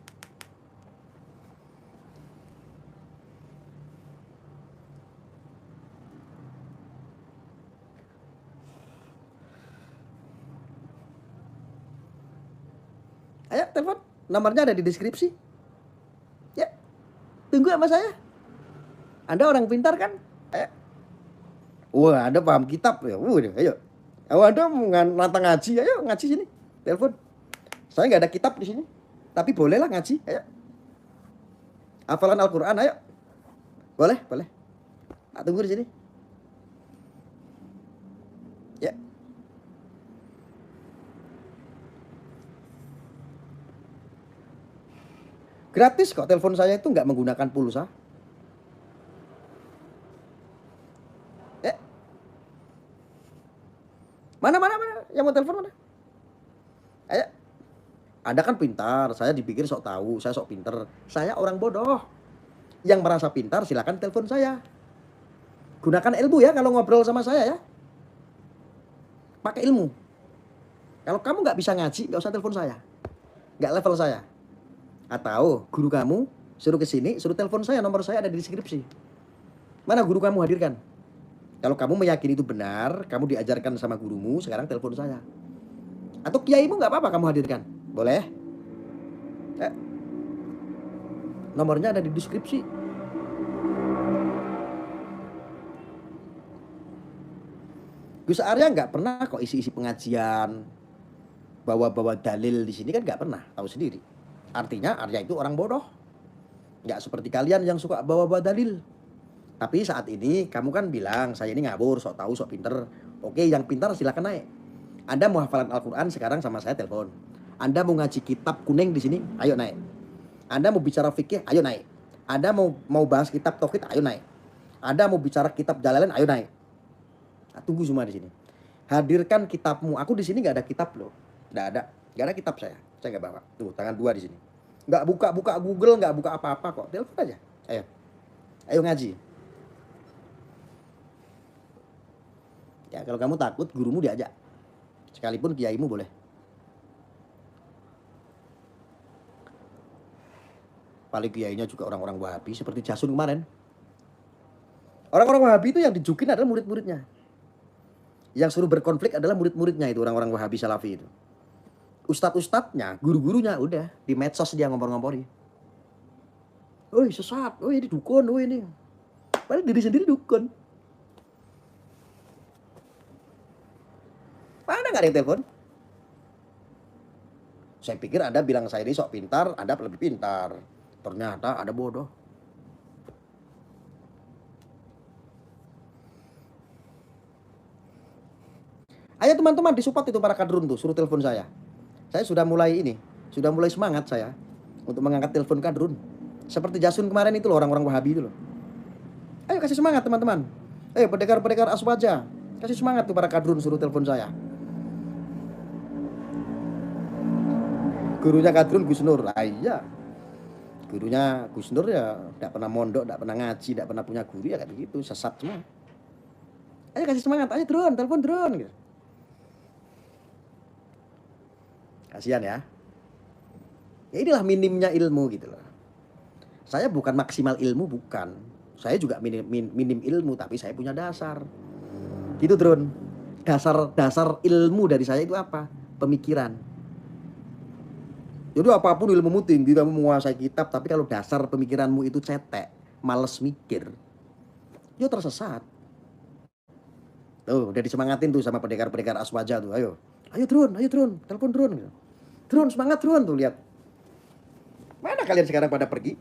Ayo telepon. Nomornya ada di deskripsi. Ya, tunggu sama saya. Anda orang pintar kan? Ayo. Wah, Anda paham kitab ya. Ayo. Oh, Anda mau nantang ngaji, ayo ngaji sini. Telepon. Saya nggak ada kitab di sini. Tapi bolehlah ngaji, ayo. Hafalan Al-Qur'an, ayo. Boleh, boleh. Tak tunggu di sini. Ya. Gratis kok, telepon saya itu nggak menggunakan pulsa. Ya. Mana? Yang mau telepon mana? Ayo. Anda kan pintar, saya dipikir sok tahu, saya sok pinter. Saya orang bodoh. Yang merasa pintar silakan telepon saya. Gunakan ilmu ya kalau ngobrol sama saya ya. Pakai ilmu. Kalau kamu nggak bisa ngaji, nggak usah telepon saya. Nggak level saya. Atau guru kamu suruh ke sini, suruh telepon saya, nomor saya ada di deskripsi. Mana guru kamu hadirkan? Kalau kamu meyakini itu benar, kamu diajarkan sama gurumu, sekarang telepon saya. Atau kiaimu nggak apa-apa kamu hadirkan. Boleh? Nomornya ada di deskripsi. Gus Arya nggak pernah kok isi-isi pengajian, bawa-bawa dalil di sini kan nggak pernah, tahu sendiri. Artinya Arya itu orang bodoh. Nggak seperti kalian yang suka bawa-bawa dalil. Tapi saat ini kamu kan bilang saya ini ngabur, sok tahu, sok pinter. Oke, yang pintar silakan naik. Anda mau hafalan Al-Qur'an sekarang sama saya telepon. Anda mau ngaji kitab kuning di sini, ayo naik. Anda mau bicara fikih, ayo naik. Anda mau bahas kitab tauhid, ayo naik. Anda mau bicara kitab Jalalain, ayo naik. Nah, tunggu semua di sini. Hadirkan kitabmu. Aku di sini nggak ada kitab loh. Nggak ada kitab saya. Saya nggak bawa. Tuh, tangan dua di sini. Nggak buka Google, nggak buka apa-apa kok. Telepon aja. Ayo ngaji. Ya kalau kamu takut, gurumu diajak. Sekalipun kiaimu boleh. Paling kiainya juga orang-orang Wahabi seperti Jasun kemarin. Orang-orang Wahabi itu yang dijukin adalah murid-muridnya. Yang suruh berkonflik adalah murid-muridnya itu, orang-orang Wahabi Salafi itu. Ustadz-ustadznya, guru-gurunya udah di medsos dia ngompor-ngompori. Woi sesat, woi ini dukun, woi ini. Padahal diri sendiri dukun. Mana nggak ada yang telepon? Saya pikir Anda bilang saya ini sok pintar, Anda lebih pintar. Ternyata ada bodoh. Ayo teman-teman disupport itu para kadrun tuh, suruh telepon saya. Saya sudah mulai semangat saya untuk mengangkat telepon kadrun. Seperti Jasun kemarin itu loh, orang-orang Wahabi itu loh. Ayo kasih semangat teman-teman. Ayo pendekar-pendekar Aswaja, kasih semangat tuh para kadrun suruh telepon saya. Gurunya kadrun Gus Nur. Iya. Gurunya Gus Nur ya tidak pernah mondok, tidak pernah ngaji, tidak pernah punya guru ya kayak begitu, sesat semua. Ayo kasih semangat, ayo drone, telepon drone gitu. Kasihan ya. Ya inilah minimnya ilmu gitu loh. Saya bukan maksimal ilmu, bukan. Saya juga minim ilmu, tapi saya punya dasar. Gitu drone. Dasar ilmu dari saya itu apa? Pemikiran. Jadi apapun ilmumu tinggi, kamu menguasai kitab, tapi kalau dasar pemikiranmu itu cetek, males mikir, ya tersesat. Tuh, udah disemangatin tuh sama pendekar-pendekar Aswaja tuh, ayo drone, telepon drone. Drone semangat drone tuh, lihat. Mana kalian sekarang pada pergi?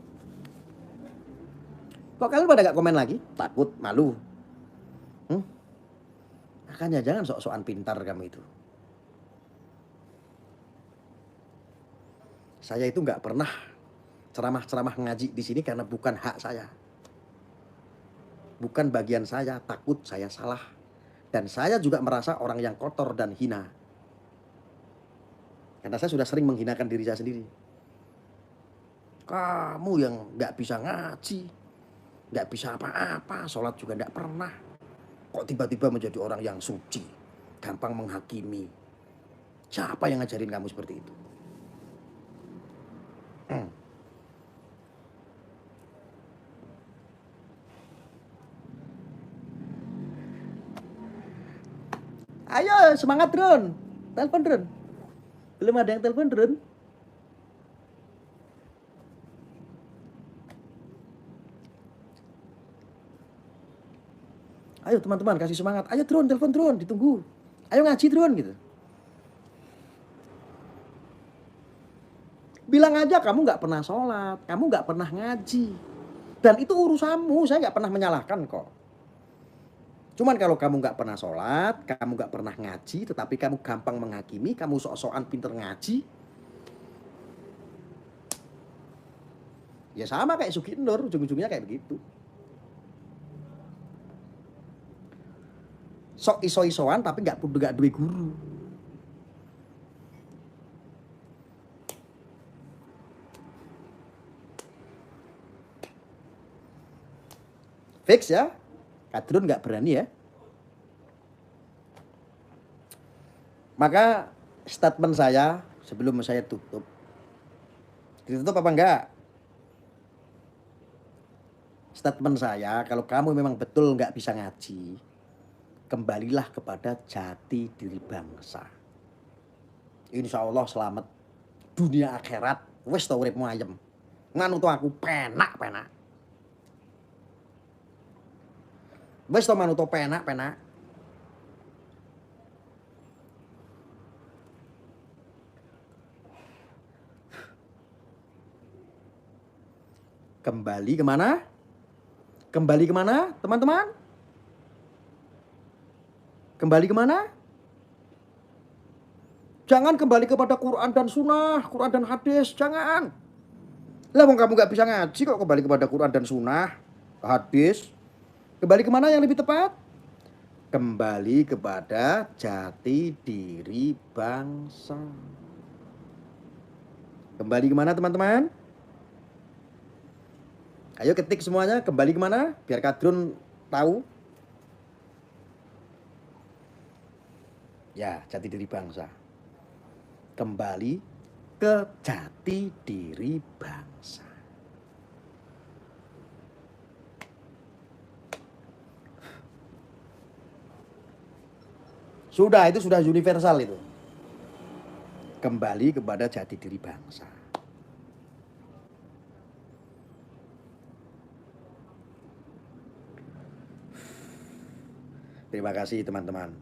Kok kalian pada gak komen lagi? Takut, malu. Makanya jangan sok-sokan pintar kamu itu. Saya itu nggak pernah ceramah ngaji di sini karena bukan hak saya. Bukan bagian saya, takut saya salah. Dan saya juga merasa orang yang kotor dan hina. Karena saya sudah sering menghinakan diri saya sendiri. Kamu yang nggak bisa ngaji. nggak bisa apa-apa, sholat juga nggak pernah. Kok tiba-tiba menjadi orang yang suci, gampang menghakimi. Siapa yang ngajarin kamu seperti itu? Ayo semangat Drun, telepon Drun. Belum ada yang telepon Drun. Ayo teman-teman kasih semangat. Ayo Drun, telepon Drun, ditunggu. Ayo ngaji Drun gitu. Bilang aja kamu nggak pernah sholat, kamu nggak pernah ngaji. Dan itu urusanmu, saya nggak pernah menyalahkan kok. Cuman kalau kamu nggak pernah sholat, kamu nggak pernah ngaji, tetapi kamu gampang menghakimi, kamu sok-sokan pinter ngaji, ya sama kayak Sugi Nur, ujung-ujungnya kayak begitu. Sok iso-isoan tapi nggak duwe guru. Fix ya, Kadrun nggak berani ya. Maka statement saya sebelum saya tutup, ditutup apa enggak? Statement saya, kalau kamu memang betul nggak bisa ngaji, kembalilah kepada jati diri bangsa. Insya Allah selamat dunia akhirat. Wes tau uripmu ayem. Manut aku penak. Wes tau manut penak. Kembali kemana? Kembali kemana teman-teman? Kembali kemana? Jangan kembali kepada Quran dan Sunnah, Quran dan hadis, jangan. Lah wong kamu nggak bisa ngaji kok kembali kepada Quran dan Sunnah, hadis. Kembali kemana yang lebih tepat? Kembali kepada jati diri bangsa. Kembali kemana teman-teman? Ayo ketik semuanya, kembali kemana? Biar Kadrun tahu. Ya, jati diri bangsa. Kembali ke jati diri bangsa. Sudah, itu sudah universal itu. Kembali kepada jati diri bangsa. Terima kasih teman-teman.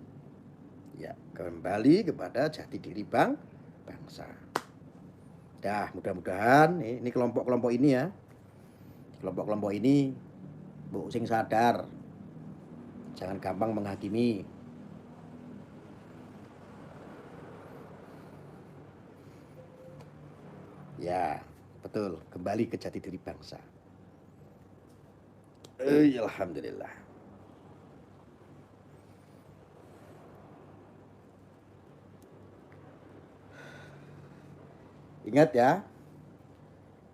Ya, kembali kepada jati diri bangsa. Dah, mudah-mudahan ini kelompok-kelompok ini ya. Kelompok-kelompok ini Bu sing sadar. Jangan gampang menghakimi. Ya, betul. Kembali ke jati diri bangsa. Alhamdulillah. Ingat ya,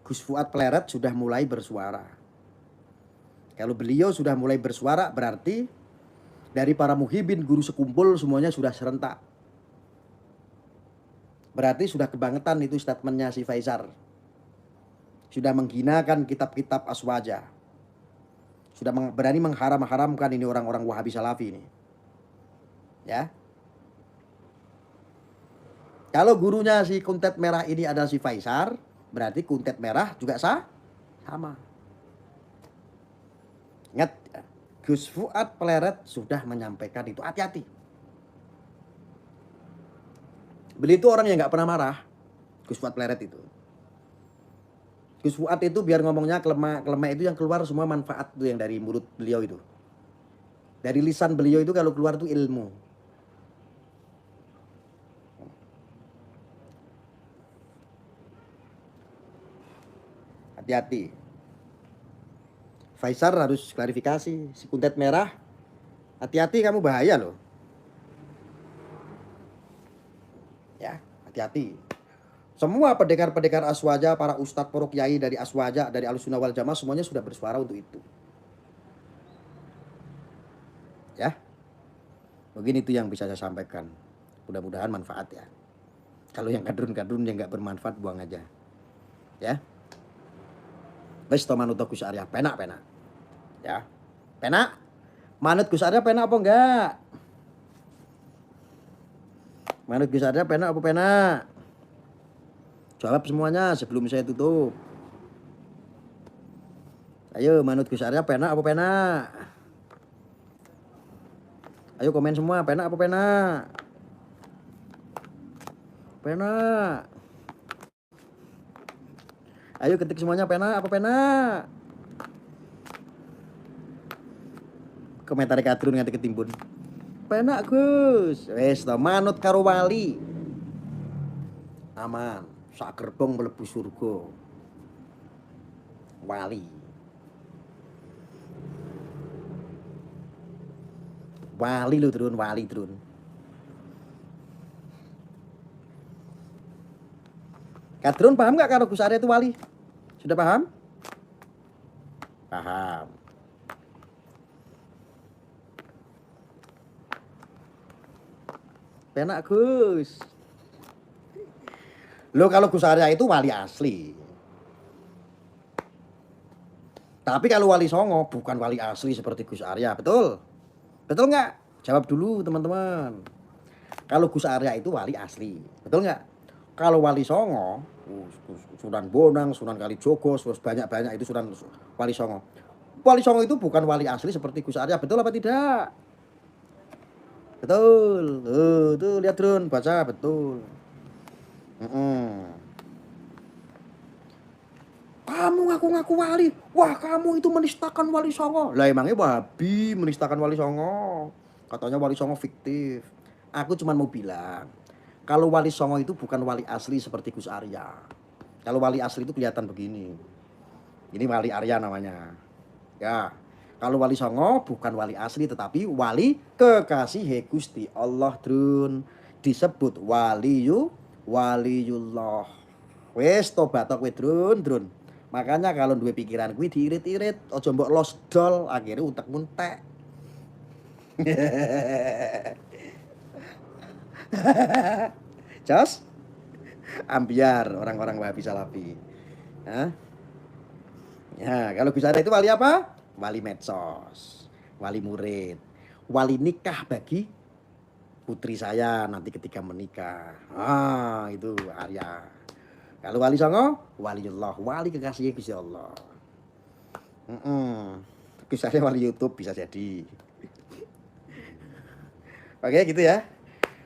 Gus Fuad Pleret sudah mulai bersuara. Kalau beliau sudah mulai bersuara berarti dari para muhibin guru sekumpul semuanya sudah serentak. Berarti sudah kebangetan itu statementnya si Faisar. Sudah menghinakan kitab-kitab Aswaja. Sudah berani mengharam-haramkan ini orang-orang Wahabi Salafi ini. Ya. Kalau gurunya si kuntet merah ini adalah si Faisar, berarti kuntet merah juga sama. Ingat, Gus Fuad Pleret sudah menyampaikan itu. Hati-hati. Beliau itu orang yang nggak pernah marah. Gus Fuad Pleret itu. Gus Fuad itu biar ngomongnya kelema itu yang keluar semua manfaat tuh yang dari mulut beliau itu. Dari lisan beliau itu kalau keluar tuh ilmu. Hati-hati. Faisar harus klarifikasi. Si kuntet merah, hati-hati kamu bahaya loh. Ya, hati-hati. Semua pendekar-pendekar Aswaja, para ustadz, para kiai dari Aswaja, dari Ahlussunnah wal Jamaah semuanya sudah bersuara untuk itu. Ya. Mungkin itu yang bisa saya sampaikan. Mudah-mudahan manfaat ya. Kalau yang kadrun-kadrun yang nggak bermanfaat buang aja. Ya. Wis to manut Gus Arya, penak. Ya. Penak? Manut Gus Arya penak apa enggak? Manut Gus Arya penak apa penak? Jawab semuanya sebelum saya tutup. Ayo manut Gus Arya penak apa penak? Ayo komen semua, penak apa penak? Penak. Ayo ketik semuanya, penak apa penak? Komentar kadrun nganti ketimbun. Penak Gus. Wes to manut karo wali. Aman, sak gerbong mlebu surga. Wali. Wali lu Drun, wali Drun. Kadrun paham nggak kalau Gus Arya itu wali? Sudah paham? Paham. Penak Gus. Lo kalau Gus Arya itu wali asli. Tapi kalau wali Songo bukan wali asli seperti Gus Arya, betul? Betul nggak? Jawab dulu teman-teman. Kalau Gus Arya itu wali asli, betul nggak? Kalau wali Songo, Sunan Bonang, Sunan Kalijogo, banyak-banyak itu Sunan wali Songo. Wali Songo itu bukan wali asli seperti Gus Arya, betul apa tidak? Betul. Tuh lihat Drun, baca betul. Kamu ngaku-ngaku wali. Wah, kamu itu menistakan wali Songo. Lah emangnya Wahabi menistakan wali Songo? Katanya wali Songo fiktif. Aku cuma mau bilang, kalau wali Songo itu bukan wali asli seperti Gus Arya. Kalau wali asli itu kelihatan begini. Ini wali Arya namanya. Ya. Kalau wali Songo bukan wali asli tetapi wali kekasih Gusti Allah Drun. Disebut waliyullah. Wes tobat kowe Drun. Makanya kalau duwe pikiran kuwi diirit-irit, aja mbok los dol, akhirnya utekmu entek. Jos? Ambiar orang-orang Wahabi Salafi. Hah? Ya, kalau Gus Arya itu wali apa? Wali medsos, wali murid, wali nikah bagi putri saya nanti ketika menikah. Ah, itu Arya. Kalau wali Songo, waliullah, wali kekasih Gusti Allah. Gus Arya wali YouTube bisa jadi. Oke, gitu ya.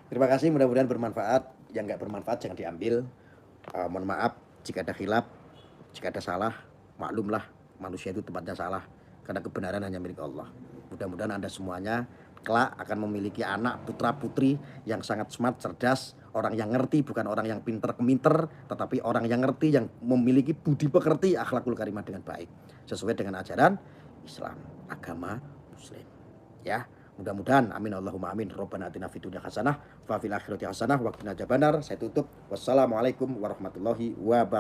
Terima kasih, mudah-mudahan bermanfaat. Yang nggak bermanfaat jangan diambil. Mohon maaf jika ada khilaf, jika ada salah, maklumlah manusia itu tempatnya salah. Karena kebenaran hanya milik Allah. Mudah-mudahan Anda semuanya kelak akan memiliki anak putra putri yang sangat smart, cerdas, orang yang ngerti, bukan orang yang pinter-keminter, tetapi orang yang ngerti, yang memiliki budi pekerti, akhlakul karimah dengan baik, sesuai dengan ajaran Islam, agama Muslim. Ya, mudah-mudahan amin Allahumma amin. Rabbana atina fid dunya hasanah wa fil akhirati hasanah wa qina adzabannar. Saya tutup. Wassalamualaikum warahmatullahi wabarakatuh.